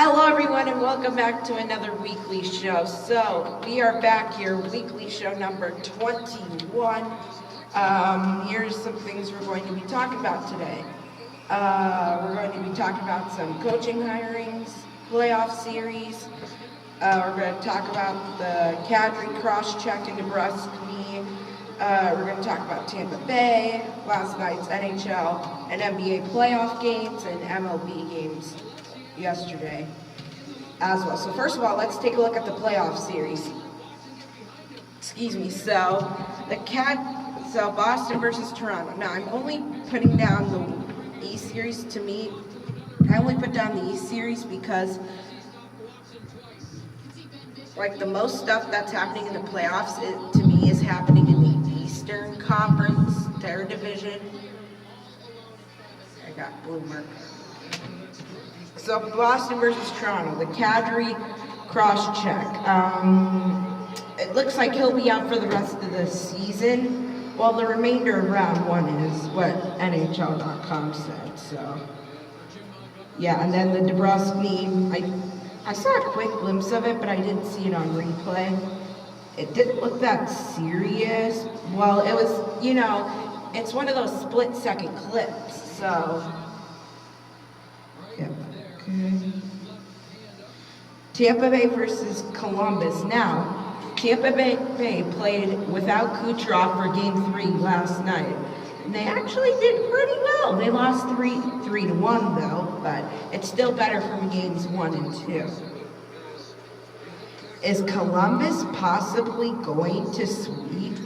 Hello everyone and welcome back to another weekly show. So we are back here, weekly show number 21. Here's some things we're going to be talking about today. We're going to be talking about some coaching hirings, playoff series. We're going to talk about the Kadri cross-check in Nebraska. We're going to talk about Tampa Bay, last night's NHL and NBA playoff games and MLB games yesterday as well. So first of all, let's take a look at the playoff series. So Boston versus Toronto. Now I'm only putting down the East series. To me, I only put down the East series because like the most stuff that's happening in the playoffs, to me, is happening in the Eastern Conference, their division. I got blue marker. So Boston versus Toronto, the Kadri cross-check. It looks like he'll be out for the rest of the season. Well, the remainder of round one is what NHL.com said. So, yeah, and then the Nebraska, I saw a quick glimpse of it, but I didn't see it on replay. It didn't look that serious. Well, it was, it's one of those split-second clips, so. Yeah. Okay. Tampa Bay versus Columbus. Now, Tampa Bay played without Kucherov for Game 3 last night. And they actually did pretty well. They lost 3-1 though, but it's still better from games 1 and 2. Is Columbus possibly going to sweep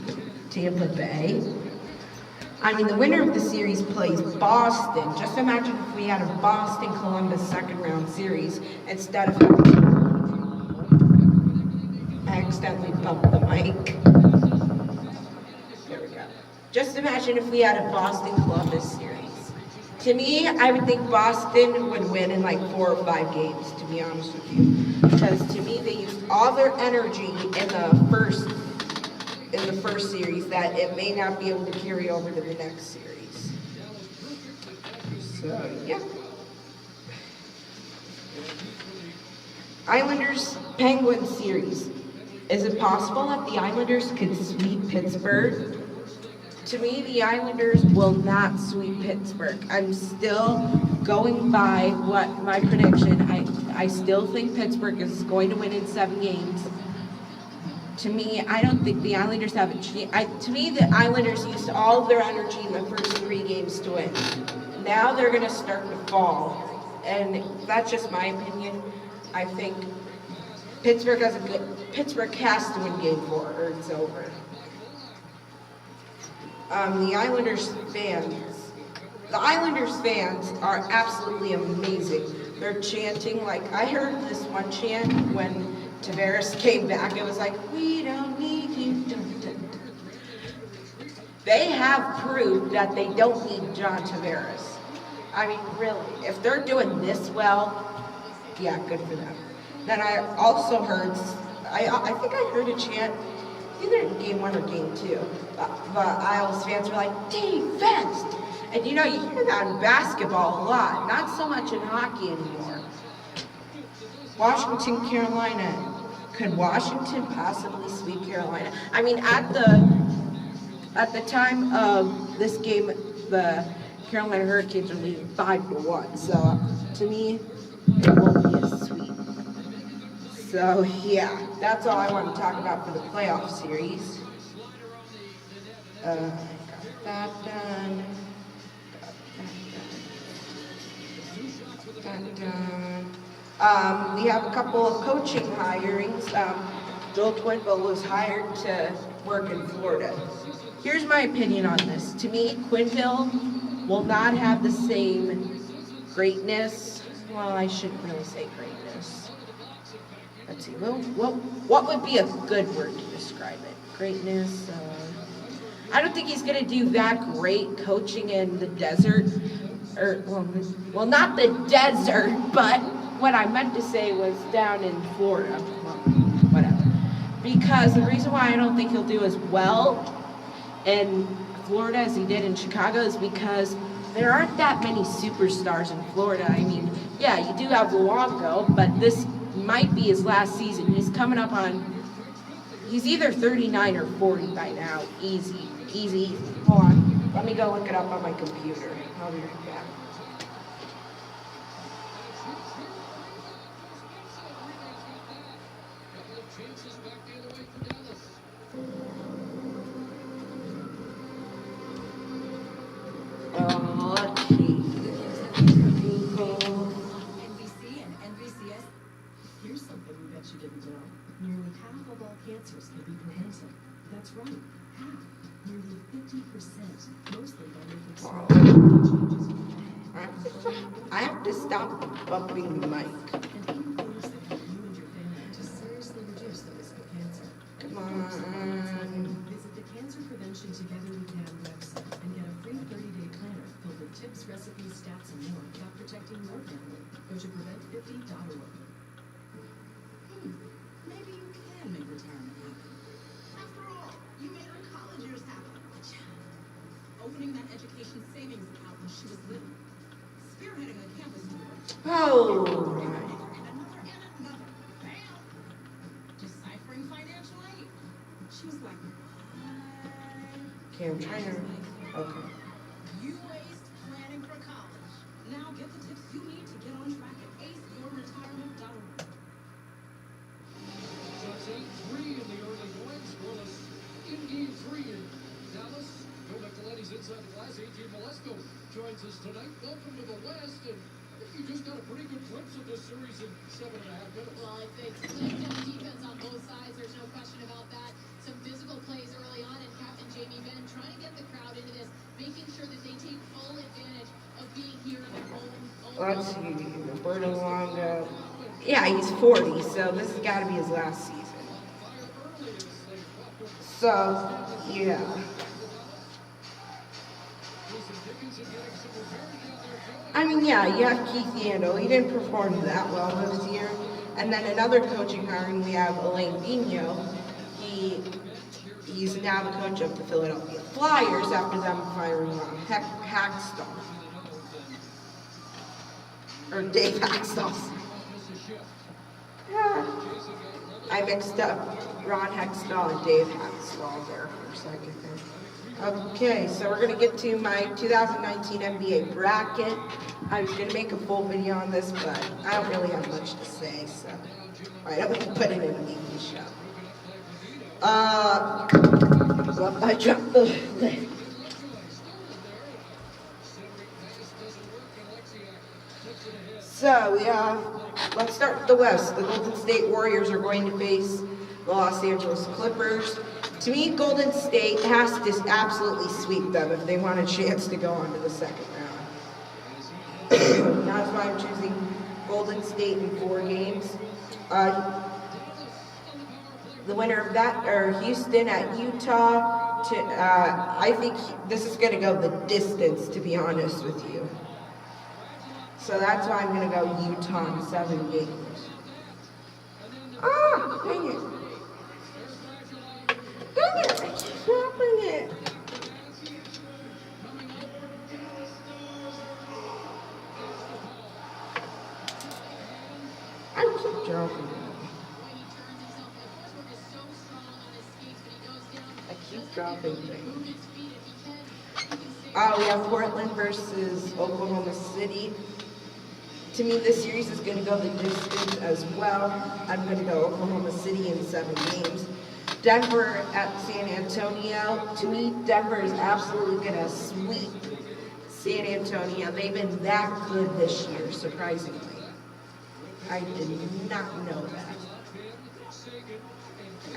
Tampa Bay? I mean, the winner of the series plays Boston. Just imagine if we had a Boston-Columbus second-round series instead of I accidentally bumped the mic. There we go. Just imagine if we had a Boston-Columbus series. To me, I would think Boston would win in like 4 or 5 games, to be honest with you. Because to me, they used all their energy in the first series that it may not be able to carry over to the next series. So, yeah. Islanders-Penguins series. Is it possible that the Islanders could sweep Pittsburgh? To me, the Islanders will not sweep Pittsburgh. I'm still going by what my prediction. I still think Pittsburgh is going to win in 7 games. To me, I don't think the Islanders have a chance. To me, the Islanders used all of their energy in the first 3 games to win. Now they're going to start to fall. And that's just my opinion. I think Pittsburgh has to win Game 4 or it's over. The Islanders fans are absolutely amazing. They're chanting, like, I heard this one chant when Tavares came back. It was like, we don't need you. Dun, dun, dun. They have proved that they don't need John Tavares. I mean, really, if they're doing this well, yeah, good for them. Then I also heard, I think I heard a chant, either in Game 1 or Game 2, but Isles fans were like, defense! And you hear that in basketball a lot, not so much in hockey anymore. Washington, Carolina. Could Washington possibly sweep Carolina? I mean, at the time of this game, the Carolina Hurricanes are leading 5-1. So to me, it won't be a sweep. So yeah, that's all I want to talk about for the playoff series. Got that done. We have a couple of coaching hirings. Joel Quenneville was hired to work in Florida. Here's my opinion on this. To me, Quenneville will not have the same greatness. Well, I shouldn't really say greatness. Let's see. Well, what would be a good word to describe it? Greatness. I don't think he's going to do that great coaching in the desert. Well, not the desert, but what I meant to say was down in Florida. Well, whatever. Because the reason why I don't think he'll do as well in Florida as he did in Chicago is because there aren't that many superstars in Florida. I mean, yeah, you do have Luongo, but this might be his last season. He's coming up on, he's either 39 or 40 by now. Easy, easy, easy. Hold on, let me go look it up on my computer. I'll be right back. Let's see. NBC and NBCS. Here's something we bet you didn't know. Nearly half of all cancers can be prevented. That's right, half. Nearly 50%, mostly by making small changes in your I have to stop bumping the mic. and even things that help you and your family to seriously reduce the risk of cancer. Come on. Visit the Cancer Prevention Together We Can website and get a free 30-day planner filled with tips, recipes, stats, and more about protecting your family. Go to prevent50.org. Maybe you can make retirement happen. After all, you made her college years happen. Opening that education savings account when she was little. Spearheading a campus tour. Oh, And another. Bam! Deciphering financial aid. She was like, what? okay, I'm trying to, okay. You aced planning for college. Now get the tips you need to get on track at aceyourretirement.org. Shots 8-3 in the early going. Scoreless in game 3 in Dallas. Joe Nicoletti's inside the glass. 18 Malesko joins us tonight. Welcome to the West. And I think you just got a pretty good glimpse of this series in 7.5 minutes. Well, I think laid down defense on both sides. There's no question about that. Some physical plays early on, and Captain Jamie Benn trying to get the crowd into this, making sure that they take full advantage of being here in their own. Let's see, Roberto Luongo. Yeah, he's 40, so this has got to be his last season. So, yeah. I mean, yeah, you have Keith Yandel. He didn't perform that well this year. And then another coaching hiring, we have Elaine Vigneault. He's now the coach of the Philadelphia Flyers after them firing Ron Hextall. Or Dave Hextall. Yeah. I mixed up Ron Hextall and Dave Hextall there for a second there. Okay, so we're going to get to my 2019 NBA bracket. I was going to make a full video on this, but I don't really have much to say, so I don't put it in a TV show. I dropped the lid. So, let's start with the West. The Golden State Warriors are going to face the Los Angeles Clippers. To me, Golden State has to absolutely sweep them if they want a chance to go on to the second round. That's why I'm choosing Golden State in 4 games. The winner of that, or Houston at Utah. I think this is going to go the distance, to be honest with you. So that's why I'm going to go Utah in 7 games. Ah, dang it. Dang it, I keep dropping it. I keep dropping it. I keep dropping things. We have Portland versus Oklahoma City. To me, this series is going to go the distance as well. I'm going to go Oklahoma City in 7 games. Denver at San Antonio. To me, Denver is absolutely going to sweep San Antonio. They've been that good this year, surprisingly. I did not know that.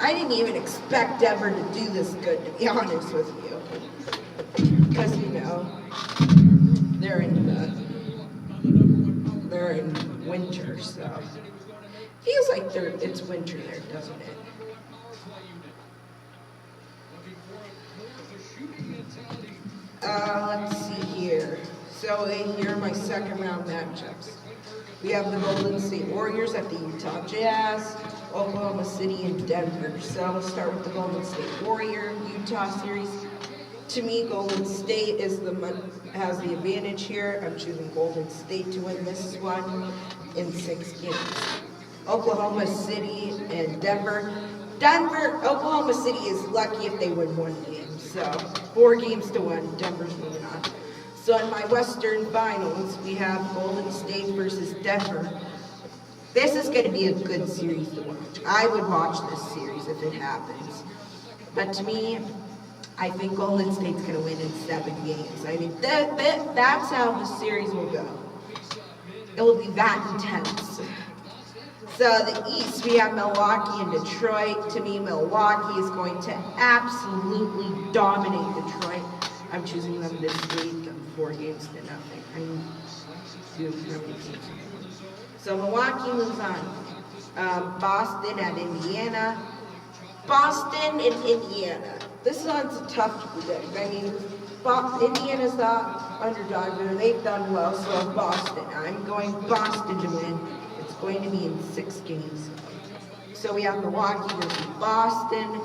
I didn't even expect Denver to do this good, to be honest with you. Because, you know, they're in winter, so feels like it's winter there, doesn't it? Let's see here. So here are my second round matchups. We have the Golden State Warriors at the Utah Jazz, Oklahoma City, and Denver. So let's start with the Golden State Warrior Utah series. To me, Golden State has the advantage here. I'm choosing Golden State to win this one in 6 games. Oklahoma City and Denver. Oklahoma City is lucky if they win 1 game. So 4 games to 1, Denver's moving on. So in my Western Finals, we have Golden State versus Denver. This is going to be a good series to watch. I would watch this series if it happens. But to me, I think Golden State's going to win in 7 games. I mean, that's how the series will go. It will be that intense. So the East, we have Milwaukee and Detroit. To me, Milwaukee is going to absolutely dominate Detroit. I'm choosing them this week, 4 games to nothing. So Milwaukee moves on. Boston at Indiana. Boston and Indiana. This one's tough to predict. I mean, Indiana's the underdog there. They've done well, so Boston. I'm going Boston to win. It's going to be in 6 games. So we have Milwaukee versus Boston.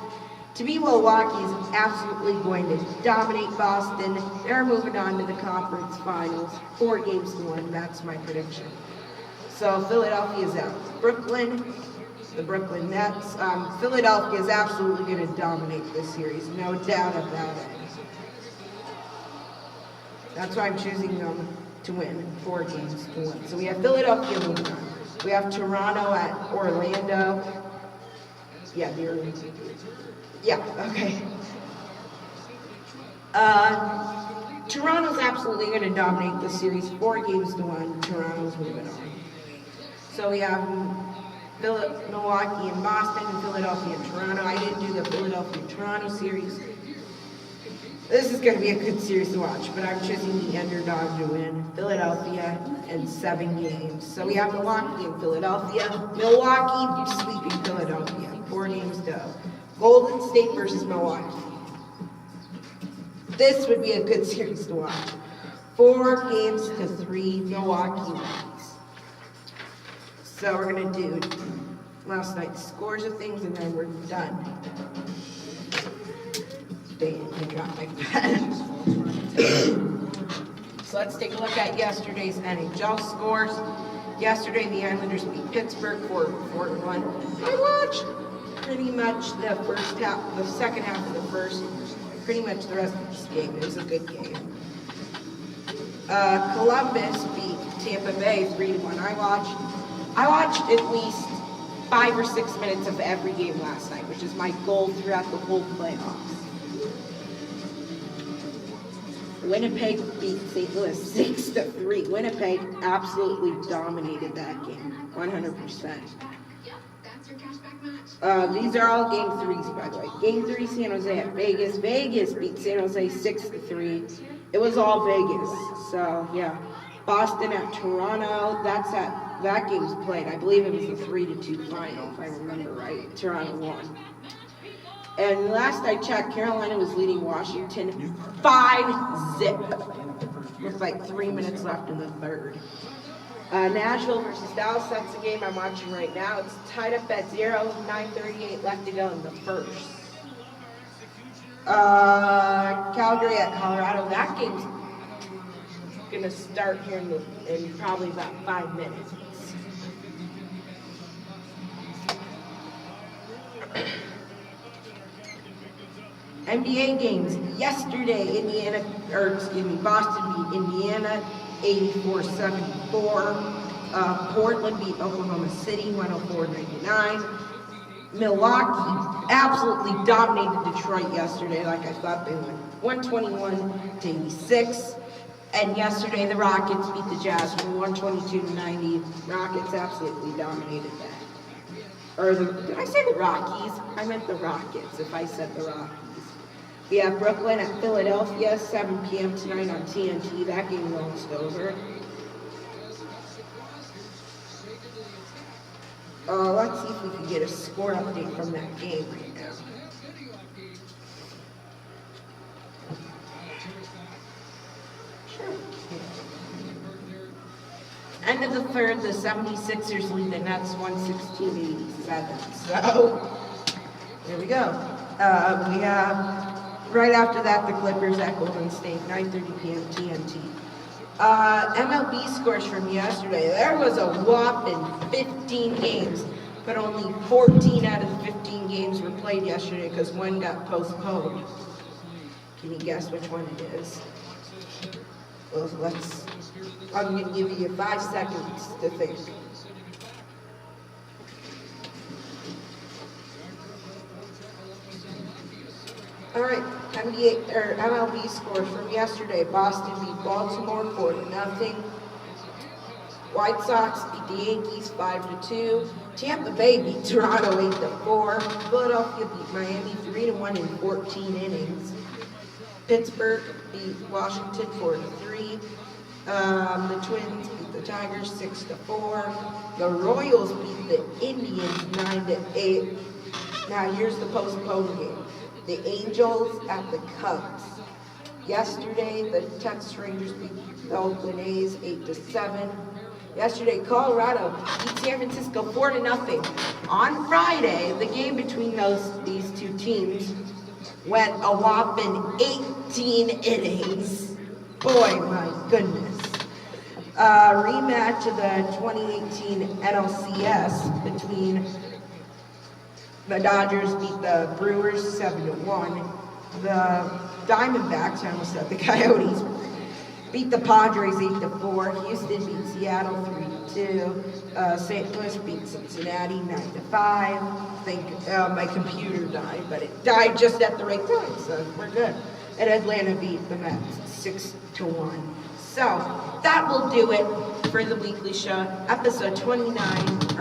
To me, Milwaukee is absolutely going to dominate Boston. They're moving on to the conference finals. 4 games to 1. That's my prediction. So Philadelphia's out. The Brooklyn Nets. Philadelphia is absolutely going to dominate this series, no doubt about it. That's why I'm choosing them to win 4 games to 1. So we have Philadelphia moving on. We have Toronto at Orlando. Okay. Toronto's absolutely going to dominate the series, 4 games to 1. Toronto's moving on. So we have Milwaukee and Boston and Philadelphia and Toronto. I didn't do the Philadelphia-Toronto series. This is going to be a good series to watch, but I'm choosing the underdog to win. Philadelphia in 7 games. So we have Milwaukee and Philadelphia. Milwaukee sweeping Philadelphia. 4 games to go. Golden State versus Milwaukee. This would be a good series to watch. 4 games to 3, Milwaukee wins. So we're going to do last night's scores of things, and then we're done. Dang, I dropped my pen. So let's take a look at yesterday's NHL scores. Yesterday, the Islanders beat Pittsburgh 4-1. I watched pretty much the second half of the first, pretty much the rest of this game. It was a good game. Columbus beat Tampa Bay 3-1. I watched at least 5 or 6 minutes of every game last night, which is my goal throughout the whole playoffs. Winnipeg beat St. Louis 6-3. Winnipeg absolutely dominated that game, 100%. These are all game 3s, by the way. Game 3, San Jose at Vegas. Vegas beat San Jose 6-3. It was all Vegas, so yeah. Boston at Toronto. That game's played. I believe it was a 3-2 final, if I remember right. Toronto won. And last I checked, Carolina was leading Washington 5-0 with like 3 minutes left in the third. Nashville versus Dallas, that's the game I'm watching right now. It's tied up at 0, 9:38 left to go in the first. Calgary at Colorado, that game's going to start here in probably about 5 minutes. NBA games yesterday, Boston beat Indiana 84-74. Portland beat Oklahoma City 104-99. Milwaukee absolutely dominated Detroit yesterday, like I thought they would, 121-86. And yesterday the Rockets beat the Jazz from 122-90. Rockets absolutely dominated that. Did I say the Rockies? I meant the Rockets if I said the Rockies. We have Brooklyn at Philadelphia, 7 p.m. tonight on TNT. That game almost over. Let's see if we can get a score update from that game right now. Sure. End of the third, the 76ers lead the Nets 116-87. So, there we go. We have Right after that, the Clippers at Golden State, 9:30 p.m. TNT. MLB scores from yesterday. There was a whopping 15 games, but only 14 out of the 15 games were played yesterday because one got postponed. Can you guess which one it is? Well, I'm going to give you 5 seconds to think. All right, MLB scores from yesterday. Boston beat Baltimore 4-0. White Sox beat the Yankees 5-2. Tampa Bay beat Toronto 8-4. Philadelphia beat Miami 3-1 in 14 innings. Pittsburgh beat Washington 4-3. The Twins beat the Tigers 6-4. The Royals beat the Indians 9-8. Now here's the postponed game. The Angels at the Cubs. Yesterday, the Texas Rangers beat the Oakland A's 8-7. Yesterday, Colorado beat San Francisco 4-0. On Friday, the game between these two teams went a whopping 18 innings. Boy, my goodness. Rematch of the 2018 NLCS between the Dodgers beat the Brewers 7-1. The Diamondbacks, I almost said the Coyotes, beat the Padres 8-4. Houston beat Seattle 3-2. St. Louis beat Cincinnati 9-5. I think my computer died, but it died just at the right time, so we're good. And Atlanta beat the Mets 6-1. So that will do it for the weekly show, episode 29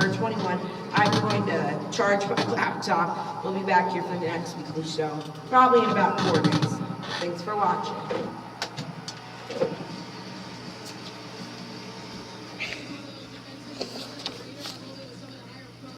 or 21. I'm going to charge my laptop. We'll be back here for the next weekly show, probably in about 4 days. Thanks for watching.